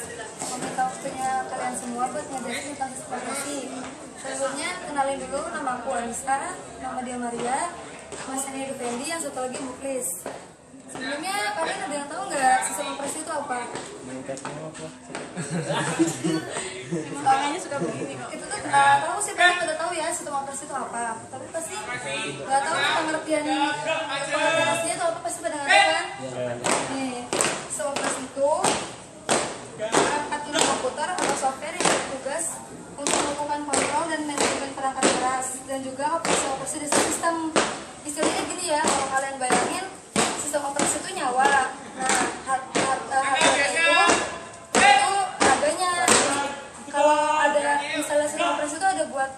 kelas. Meminta waktunya kalian semua buat ngejelasin tentang sistem operasi. Sebelumnya kenalin dulu, nama aku Anissa, nama dia Maria, Mas ini Effendi, yang satu lagi Muklis. Sebelumnya kalian ada yang tahu nggak sistem operasi itu apa? Makanya suka begini kok. Itu tuh tahu sih, kalian udah tahu ya sistem operasi itu apa. Tapi pasti nggak tahu pengertian aslinya itu apa, pasti pada nggak tahu kan? Nih, sistem operasi itu perangkat unit komputer atau software yang bertugas untuk melakukan kontrol dan manajemen perangkat keras dan juga operasi dari sistem. Istilahnya gini ya, kalau kalian bayangin sistem operasi itu nyawa. Nah, harganya itu harganya. Kalau ada misalnya sistem operasi itu ada buat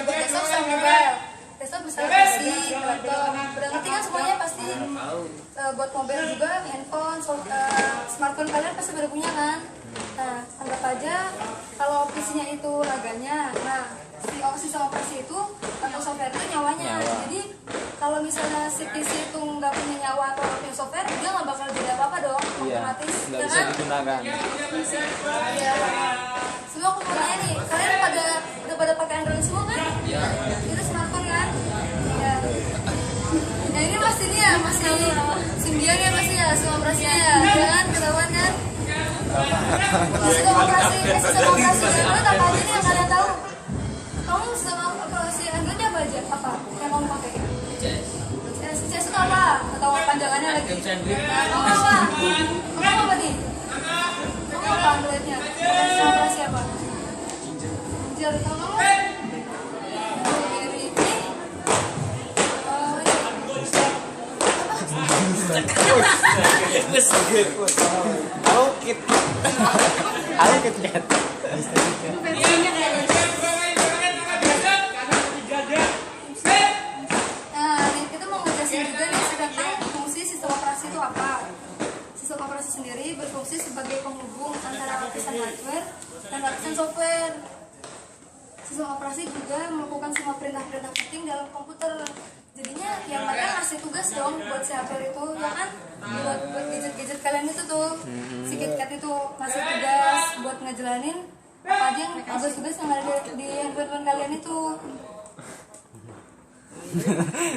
desktop sama mobile. Desktop misalnya PC, laptop, udah ngerti kan semuanya pasti. Buat mobile juga, handphone, smartphone kalian pasti pada punya kan. Nah, anggap aja kalau PC-nya itu raganya. Nah, sistem operasi itu atau software itu nyawanya. Jadi kalau misalnya si PC itu nggak punya nyawa atau punya software, dia nggak bakal jadi apa-apa dong, otomatis. Nggak bisa digunakan. Iya. Semua aku mau tanya nih, kalian udah pada pakai Android semua kan? Iya. Itu smartphone kan? Iya. Nah ini masih nih ya, masih Symbian ya masih ya, sistem operasinya ya, jangan ketahuan kan? Sistem operasi Android apa aja nih yang kalian tahu? Kamu sistem operasi Android apa aja? Apa yang kamu pakai? CS itu apa? Atau panjangannya lagi? Nah, kamu apa? Kamu apa nih? Kamu apa Androidnya? Sistem operasi apa? Angel, kamu? Sistem operasi sendiri berfungsi sebagai penghubung antara lapisan hardware dan lapisan software. Sistem operasi juga melakukan semua perintah-perintah penting dalam komputer. Jadinya yang mereka ngasih tugas dong buat si hardware itu, ya kan? Buat gadget-gadget kalian itu tuh, si KitKat itu ngasih tugas buat ngejalanin apa aja yang tugas-tugas yang ada di handphone kalian itu.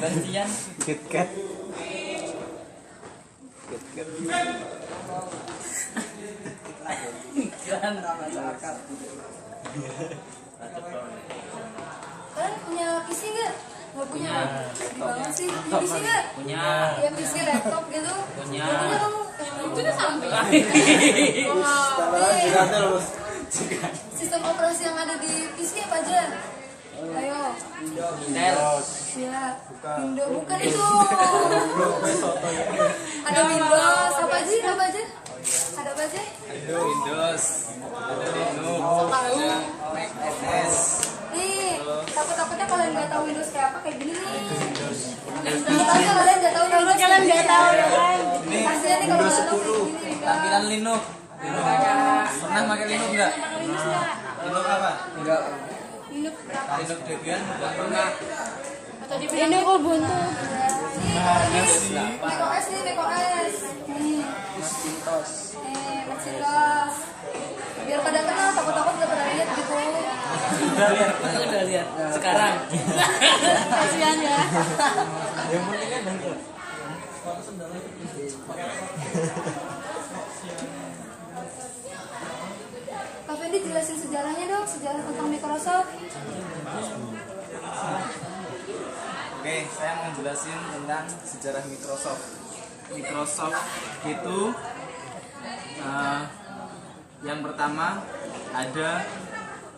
Bastian KitKat. Kalian punya PC nggak? Nggak punya. Sedih banget sih. Punya PC nggak? Punya. Ya PC, laptop gitu. Punya. Nggak punya kamu? Itu udah sampai. Sistem operasi yang ada di PC apa aja? Ayo. Windows. Ya. Windows bukan itu. Ada Windows apa aja? Apa aja? Ada apa aja? Windows. Ada Linux. Ada Mac OS. Nih, takut-takutnya kalian nggak tahu Windows kayak apa, kayak gini nih. Takutnya kalian nggak tahu Windows. Kalian nggak tahu ya kan? Kasihan nih kalau nggak tahu kayak gini. Tampilan Linux. Pernah pakai Linux nggak? Linux apa? Enggak. Linux berapa? Linux Debian nggak pernah. Atau di ini Ubuntu. macOS nih, macOS. Nih, Macintosh. Macintosh. Biar pada kenal, takut-takut nggak pada lihat gitu. Udah lihat. Sekarang. Kasihan ya. Yang penting kan dengar. Kak Fendi jelasin sejarahnya dong, sejarah tentang Microsoft. Oke, saya mau jelasin tentang sejarah Microsoft. Microsoft itu yang pertama ada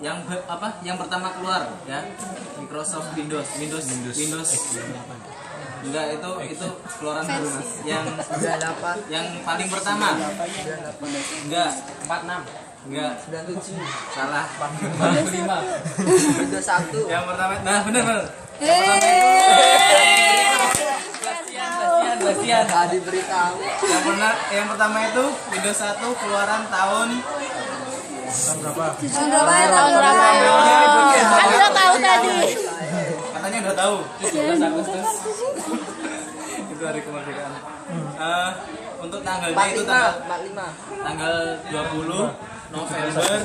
yang pertama keluar ya, Microsoft Windows. Enggak, itu keluaran baru Mas. Yang paling pertama. Enggak, 46. Enggak, 97. Salah. 45. Windows 1. Yang pertama. Nah, benar. Bastian. Enggak diberitahu. Yang pertama itu Windows 1 keluaran tahun berapa? Tahun berapa ya? Kan udah tahu tadi. Katanya udah tahu. 17 Agustus. Itu itu hari kemerdekaan. Untuk tanggalnya itu tanggal 20 November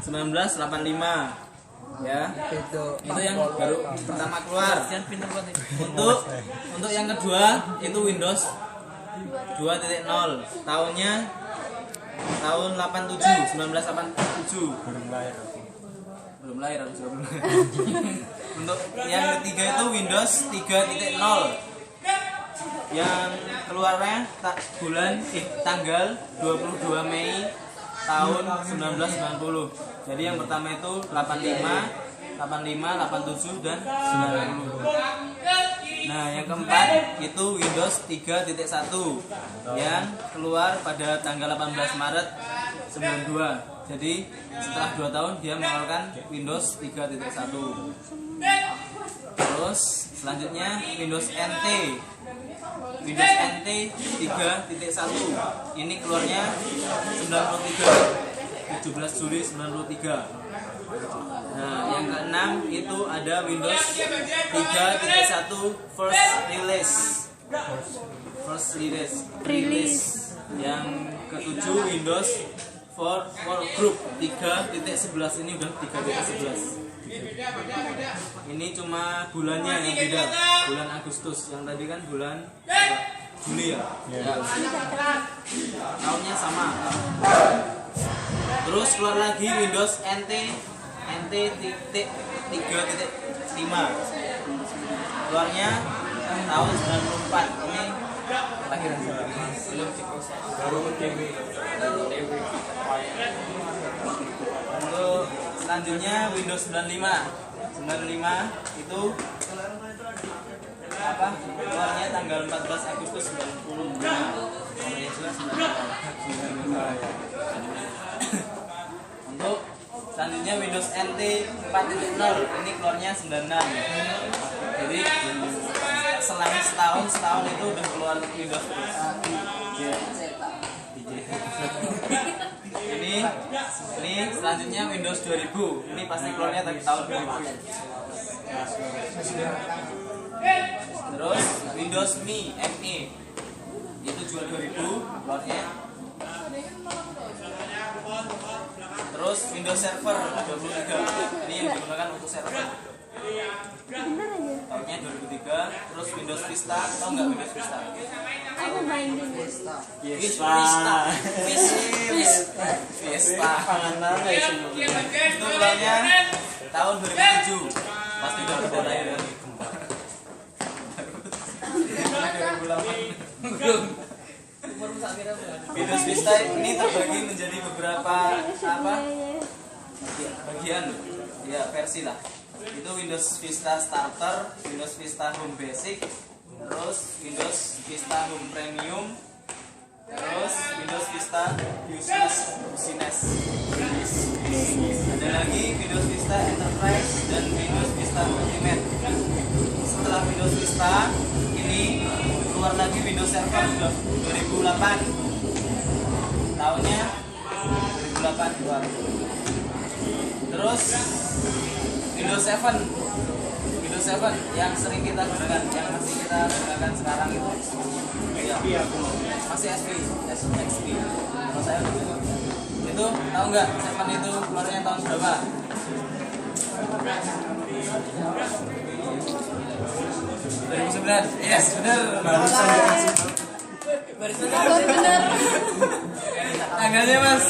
1985. Ya, itu yang baru pertama keluar. Untuk yang kedua itu Windows 2.0, tahunnya tahun 1987. Belum lahir aku juga belum lahir. Untuk yang ketiga itu Windows 3.0 yang keluarnya tanggal 22 Mei tahun 1990. Jadi yang pertama itu 85, 87 dan 90. Nah, yang keempat itu Windows 3.1 yang keluar pada tanggal 18 Maret 92. Jadi setelah 2 tahun dia mengeluarkan Windows 3.1. Terus selanjutnya Windows NT. Windows NT 3.1 ini keluarnya 17 Juli 93. Nah, yang keenam itu ada Windows 3.1 First Release. Yang ketujuh Windows for Group 3.11, ini udah 3.11. Ini cuma bulannya yang beda, bulan Agustus. Yang tadi kan bulan Juli ya. Tahunnya sama. Terus keluar lagi Windows NT 3.5. Keluarnya tahun 94. Ini lahiran saya. Untuk selanjutnya Windows 95 itu keluarnya tanggal 14 Agustus 90. Untuk selanjutnya Windows NT 4.0 ini keluarnya 96. Jadi selang setahun itu udah keluar Windows. Ini selanjutnya Windows 20. Ini pasti keluarnya tahun 2000. Terus Windows ME itu juga 2000 keluarnya. Terus Windows Server 23. Ini yang digunakan untuk server. Tahunnya 2003. Terus Windows Vista, tahu nggak Windows Vista? Aku main dulu. Vista. Itu keluarnya tahun 2007. Pasti udah berbeda ya. Windows Vista ini terbagi menjadi beberapa bagian ya, versi lah. Itu Windows Vista Starter, Windows Vista Home Basic, terus Windows Vista Home Premium, terus Windows Vista Business. Ada lagi Windows Vista Enterprise dan Windows Vista Ultimate. Setelah Windows Vista ini keluar lagi Windows Server 2008. Tahunnya 2008 keluar. Terus Windows 7 yang sering kita gunakan, yang masih kita gunakan sekarang itu ya, masih XP. Kalau saya itu tahu nggak 7 itu keluarnya tahun berapa? 2009. Yes, benar. Bener. Tanggalnya Mas.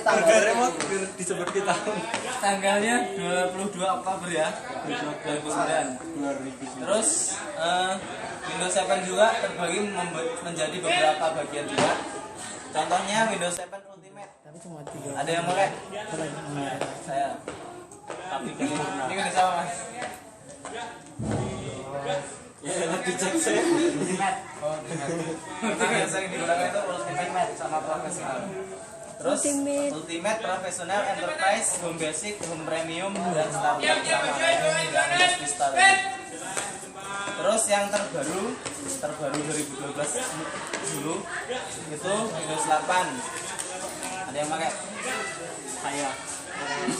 Harga remote disebut kita. Tanggalnya 22 Oktober ya, 2009. Terus Windows 7 juga terbagi menjadi beberapa bagian juga. Contohnya Windows 7 Ultimate. Ada yang mulai? Saya. Tapi ini kan sama Mas. Ya, nanti cek saya. Ultimate. Yang sering digunakan itu Ultimate sama Professional. Terus Ultimate, Professional, Enterprise, Home Basic, Home Premium, dan Starter sama Windows Vista. Terus yang terbaru 2012 dulu itu Windows 8. Ada yang pakai? Saya.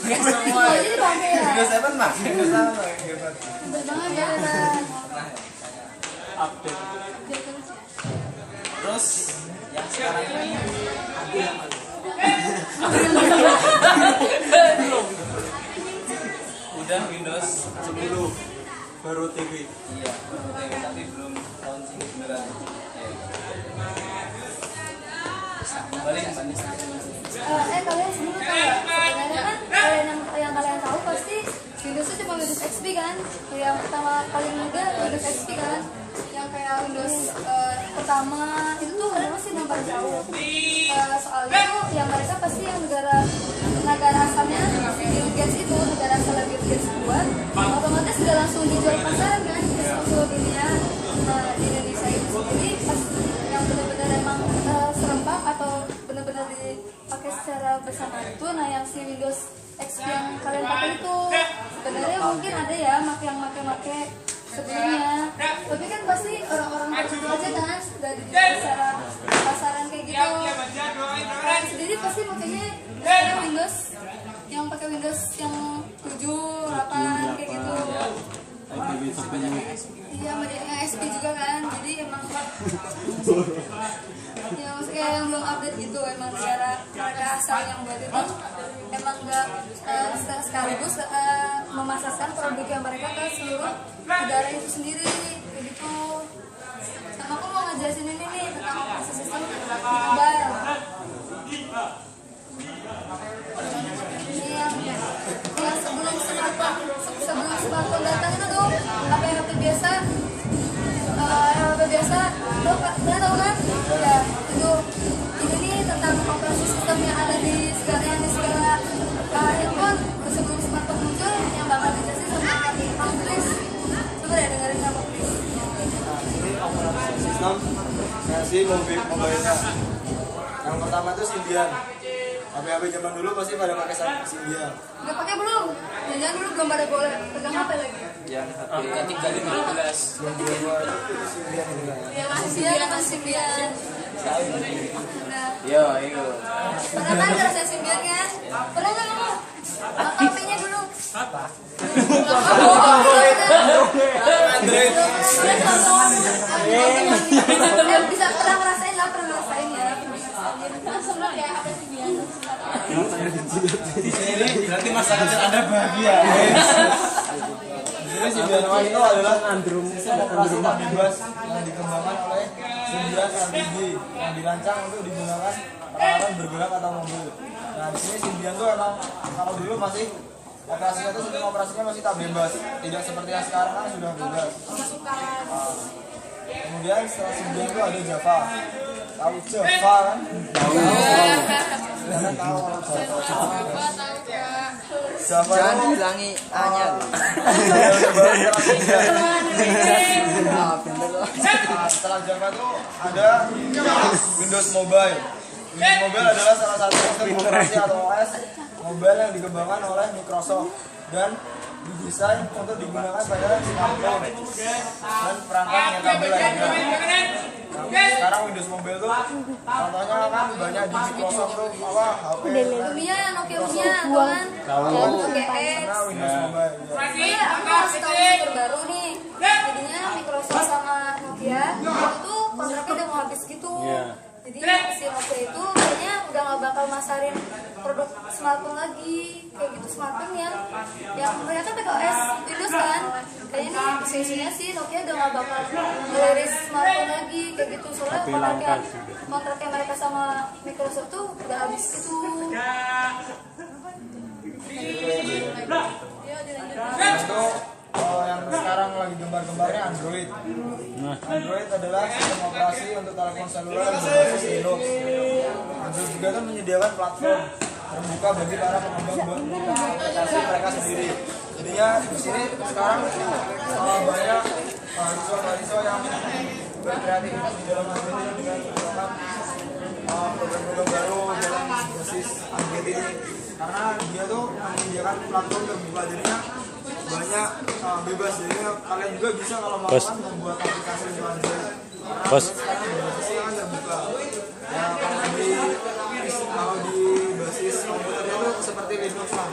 Itu aja dipakai ya. Windows 7 mah. Windows 7 hebat. Hebat banget ya, Ren. Update. Terus yang sekarang ini udah Windows 10 baru TV. iya, tapi belum launching beneran. Balik Kalian semua tahu ya, sebenarnya kan yang kalian tahu pasti Windows itu cuma Windows XP kan, yang pertama paling muda Windows XP kan, yang kayak Windows pertama itu tuh kalian masih belum pada tahu. Soalnya tuh yang mereka pasti yang negara asalnya si Bill Gates itu, negara asalnya Bill Gates buat, otomatis udah langsung dijual pasaran kan di seluruh dunia. Nah di Indonesia itu sendiri pas yang benar-benar emang serempak atau benar-benar dipakai secara bersama itu, nah yang si Windows XP yang kalian pakai itu sebenarnya mungkin ada ya yang make sebelumnya, tapi kan pasti orang-orang tertentu aja kan sudah dijual secara pasaran kayak gitu. Kalian sendiri pasti makanya Windows yang pakai Windows yang 7, 8 kayak gitu. Iya, yang SP juga kan, jadi emang ya maksudnya yang belum update gitu, emang negara asal yang buat itu emang nggak sekaligus memasarkan produk yang mereka ke seluruh negara itu sendiri kayak gitu. Sama aku mau ngejelasin ini nih tentang operasi sistem mobile. Ini yang sebelum smartphone datang itu tuh HP biasa. HP biasa, lo pernah tahu kan? Ya, itu ini nih tentang operasi sistem yang ada di segala handphone sebelum smartphone muncul yang bakal dijelasin sama Bang Chris. Coba deh dengerin sama Chris. Ini operasi sistem versi mobile-nya. Yang pertama itu Symbian. HP-HP zaman dulu pasti pada pakai Symbian. Udah pakai belum? Jangan dulu belum pada boleh pegang HP lagi. yang HP 315. Symbian itu kan. Ya masih Symbian. Nah, Yo, itu. pernah kan ngerasain Symbian kan? Pernah nggak kamu? HP-nya dulu. Android. Bisa pernah ngerasain lah, pernah ngerasain ya. Langsung lah kayak HP Symbian. Di sini berarti masa kecil Anda bahagia. Jadi Symbian OS itu adalah sistem operasi tak bebas yang dikembangkan oleh Symbian LTD yang dirancang untuk digunakan peralatan bergerak atau mobil. Nah di sini Symbian tuh emang kalau dulu masih operasinya itu sistem operasinya masih tak bebas, tidak seperti yang sekarang kan sudah bebas. Kemudian setelah Symbian itu ada Java. Tahu Java kan? Tahu. Tahu kalau Java. Java Jangan itu dibilangi A-nya. setelah Java itu ada Windows Mobile. Windows Mobile adalah salah satu sistem operasi atau OS mobile yang dikembangkan oleh Microsoft dan didesain untuk digunakan pada smartphone dan perangkat yang kabel lainnya. Nah, sekarang Windows Mobile tuh contohnya kan banyak di Microsoft tuh apa HP Lumia, Nokia Lumia, tuh kan? GS. karena Windows Mobile. Ya. Iya, aku kasih tahu yang terbaru nih. Jadinya Microsoft sama Nokia itu tuh kontraknya udah mau habis gitu. Jadi si Nokia itu kayaknya udah gak bakal masarin produk smartphone lagi, kayak gitu smartphone yang mereka pakai OS Windows kan. Kayaknya nih isunya sih Nokia udah gak bakal ngeliris smartphone lagi kayak gitu, soalnya kontraknya mereka sama Microsoft tuh udah habis gitu. Itu yang sekarang lagi gembar-gembarnya Android. Android adalah sistem operasi untuk telepon seluler berbasis Linux. Android juga kan menyediakan platform terbuka bagi para pengembang buat menciptakan aplikasi mereka sendiri. Jadinya di sini sekarang banyak mahasiswa-mahasiswa yang berkreativitas di dalam Android ini dengan menggunakan program-program baru dalam basis Android ini. Karena dia tuh menyediakan platform terbuka, jadinya banyak bebas, jadi kalian juga bisa kalau mau kan membuat aplikasi di Android. Karena sekarang berbasisnya kan terbuka. Ya kalau di basis komputernya itu seperti Linux lah.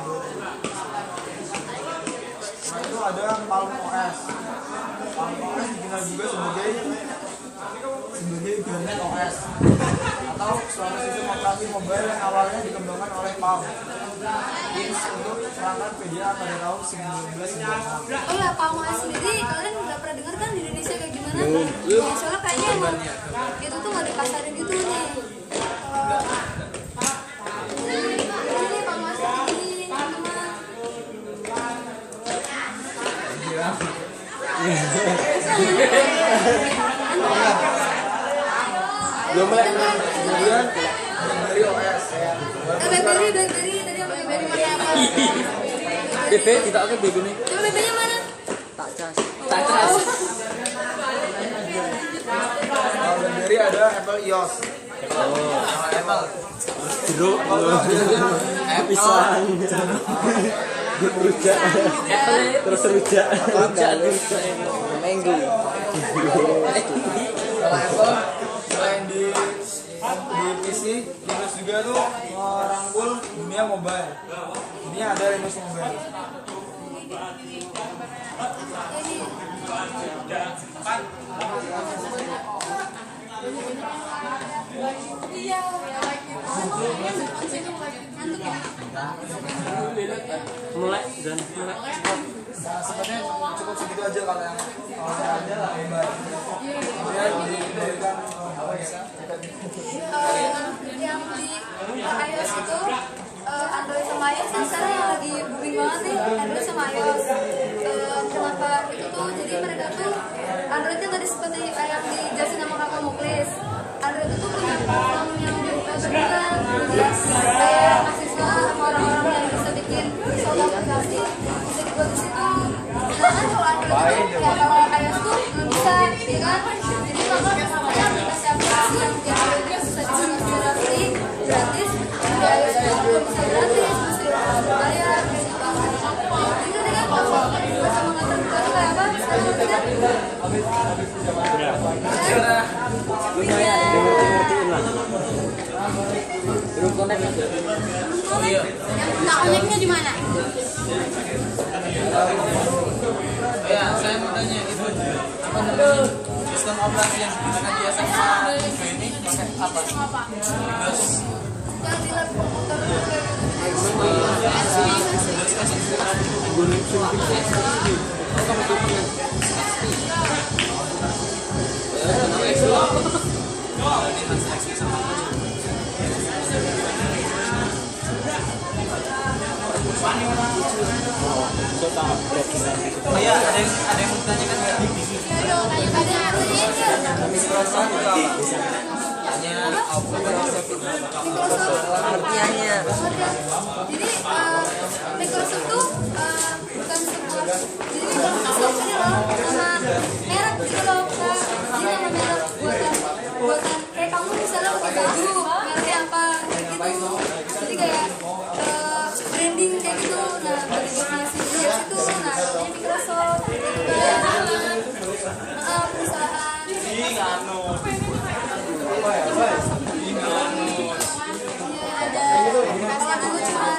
suatu sistem operasi mobile yang awalnya dikembangkan oleh Palm Inc. untuk perangkat PDA pada tahun 1996. Oh ya, Palm OS sendiri kalian nggak pernah dengar kan di Indonesia kayak gimana? Ya, soalnya kayaknya emang itu tuh nggak dipasarin gitu nih. Ini Palm OS ini Belum mulai. Kemudian dari OS ya. BlackBerry tadi yang BlackBerry pakai apa? BB tidak oke BB nih. Coba BB-nya mana? Tak cas. Oh. Kalau dari ada Apple iOS. Apple. Jeruk, pisang, rujak, terus rujak, mango. Kalau Apple selain di PC, Linux juga tuh merangkul dunia mobile. Ini ada Linux mobile. Iya. Mulai dan mulai. Nah, sebenarnya cukup segitu aja kalau yang ada lah mobile. Kemudian diberikan apa bisa? Yang di iOS itu Android sama iOS kan sekarang yang lagi booming banget nih, Android sama iOS. Kenapa itu tuh? Jadi mereka tuh Androidnya tadi seperti yang dijelasin sama Kakak Muklis. Android itu punya program yang berguna, jadi kayak mahasiswa sama orang-orang yang bisa bikin suatu aplikasi bisa dibuat di situ. Sedangkan kalau Android itu ya kalau iOS tuh nggak bisa, ya kan? Jadi makanya aplikasi-aplikasi yang di Android itu bisa dibuat secara free, gratis. Di iOS itu belum bisa gratis, mesti berbayar. Itu tadi kan kalau sama nggak terbuka tuh kayak apa? Sekarang ngerti kan? Lumayan, ngertiin lah. Belum connect. Iya. Nah, connect-nya di mana? Ya, saya mau tanya itu apa namanya? Sistem operasi yang digunakan biasa sama ini pakai apa? Windows. Yang di lab komputer Oh iya, ada yang mau ditanyakan nggak? Microsoft itu apa? Hanya Pengertiannya. Jadi Microsoft tuh bukan sebuah, jadi Microsoft ini loh nama merek gitu loh Kak. Jadi nama merek buatan kayak kamu misalnya pakai baju mereknya apa kayak gitu. Jadi kayak branding kayak gitu. Nah dari definisi itu nah namanya Microsoft gitu kan. Perusahaan ada yang dulu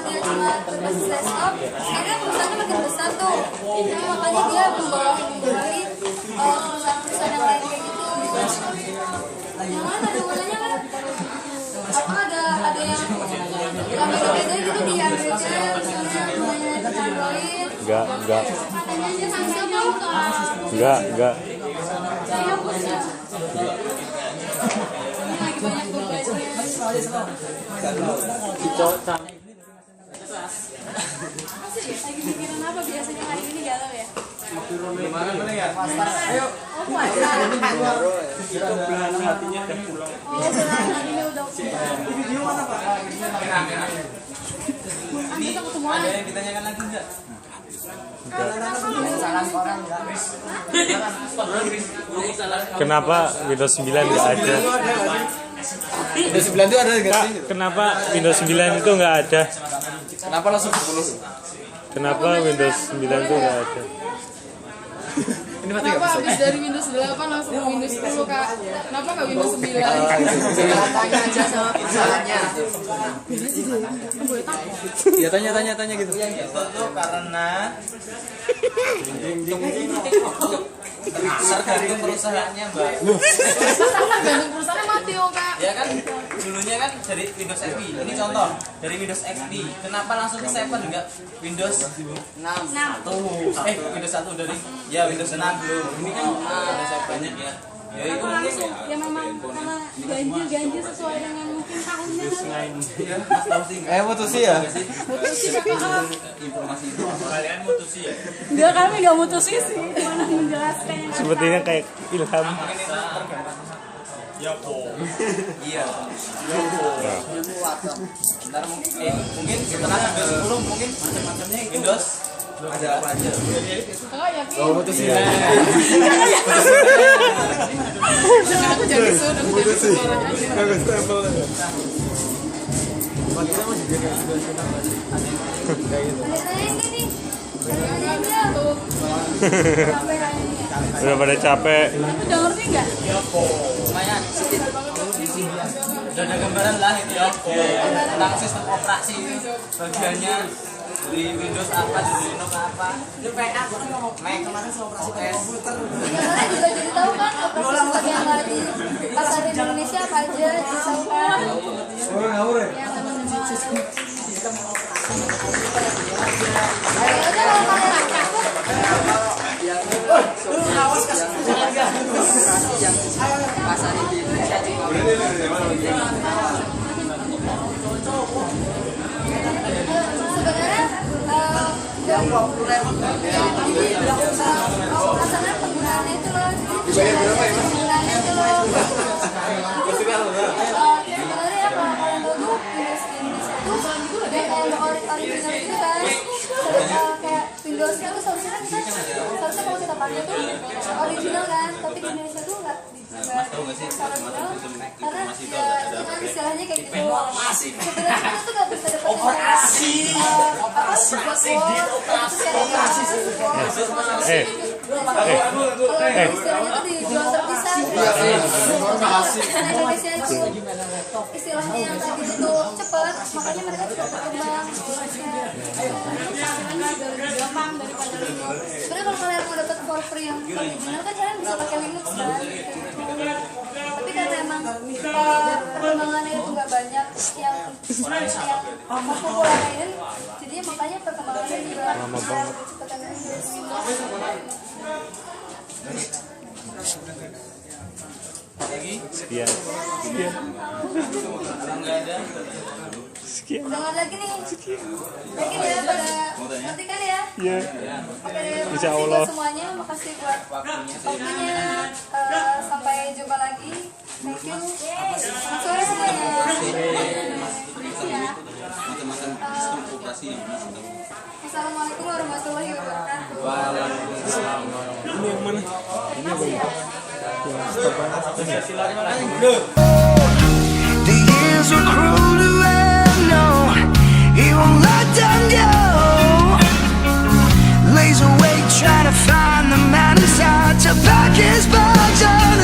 dia cuma berbasis desktop, sekarang perusahaannya makin besar tuh, jadi makanya dia membawahi perusahaan-perusahaan yang lain kayak gitu. Yang mana ada hubungannya kan? Apa ada yang beda-beda gitu di Androidnya, misalnya namanya Android. Enggak. Saya punya. Lagi banyak berbahasanya. Cocok. Lagi mikirin apa biasanya hari ini galau ya? gimana ya? Ayo. Oh, puasa. Belahan hatinya udah pulang. Oh, belahan hatinya udah pulang. Video mana Pak? Ini ada yang ditanyakan lagi nggak? Kenapa Windows 9 nggak ada? Windows 9 itu ada nggak Kak, sih? kenapa Windows 9 itu nggak ada? Kenapa langsung 10? Kenapa Windows 9 itu nggak ada? Ini mati nggak Kenapa bisa? habis dari Windows 8 langsung ke Windows 10 Kak? Kenapa nggak Windows 9? Tanya aja sama perusahaannya. Ya tanya gitu. Itu karena tergantung perusahaannya, Mbak. Gantung perusahaannya mati oh Kak. Ya kan? dulunya kan dari Windows XP. Ini contoh dari Windows XP. Kenapa langsung ke 7 enggak Windows 1? Windows 1 dari ya Windows 6 dulu. Ini kan ada saya banyak ya. Ya itu mungkin Ya memang karena ganjil sesuai dengan mungkin tahunnya. Mas tahu sih. Mutusi ya? Mutusi kakak. Informasi itu kalian mutusi ya. Enggak, kami enggak mutusi sih. Mana menjelaskan yang Sepertinya kayak ilham. Iya. Ntar mungkin setelah Windows 10 mungkin macam-macamnya Windows ada apa aja. Kakak yakin? Mutusi. Jangan aku jadi suruh jadi suaranya aja. Bagus stempel. Tanya-tanya ini nih. Tanya-tanya aja. Sampai kayak ini ya. Udah pada capek. udah ngerti enggak? Lumayan sedikit. Udah ada gambaran lah itu ya. Tentang sistem operasi bagiannya di Windows apa, di Linux apa. Mac kemarin operasi komputer. Ya, kalian juga jadi tahu kan operasi yang ada di pasar di Indonesia apa aja disahukan. Ngawur ya? Yang teman-teman. Ayo aja kalau kalian sebenarnya rasanya penggunaannya itu loh, penggunaannya itu loh. Sebenarnya ya kalau kalian tahu tuh Windows itu yang original itu kan, kayak Windowsnya tuh seharusnya kalau kita pakai tuh original kan, tapi di Indonesia tuh nggak Tahu nggak sih original karena informasi itu ya ada cuma istilahnya kayak gitu. Sebenarnya kita tuh nggak bisa dapat operasi kalau istilahnya tuh dijual terpisah. Indonesia itu istilahnya yang kayak gitu tuh cepat, makanya mereka cepat berkembang. Gampang daripada Sebenarnya kalau kalian mau dapat for free yang original kan kalian bisa pakai Linux kan. Tapi karena emang perkembangannya itu nggak banyak yang populerin, jadinya makanya perkembangannya juga kecepatan Windows. lagi. Sekian. Kalau nggak ada Sekian. Udah nggak ada lagi nih. Yakin ya pada nanti kan ya. Ya. Oke, Insya makasih Allah. buat semuanya, makasih buat waktunya. Sampai jumpa lagi. Thank you. Selamat sore semuanya. macam-macam sistem operasi yang masih tahu. Assalamualaikum warahmatullahi wabarakatuh. Ini yang mana? Ini apa ini? The years are cruel and no, he won't let them go. Lays awake trying to find the man inside to pack his bags up.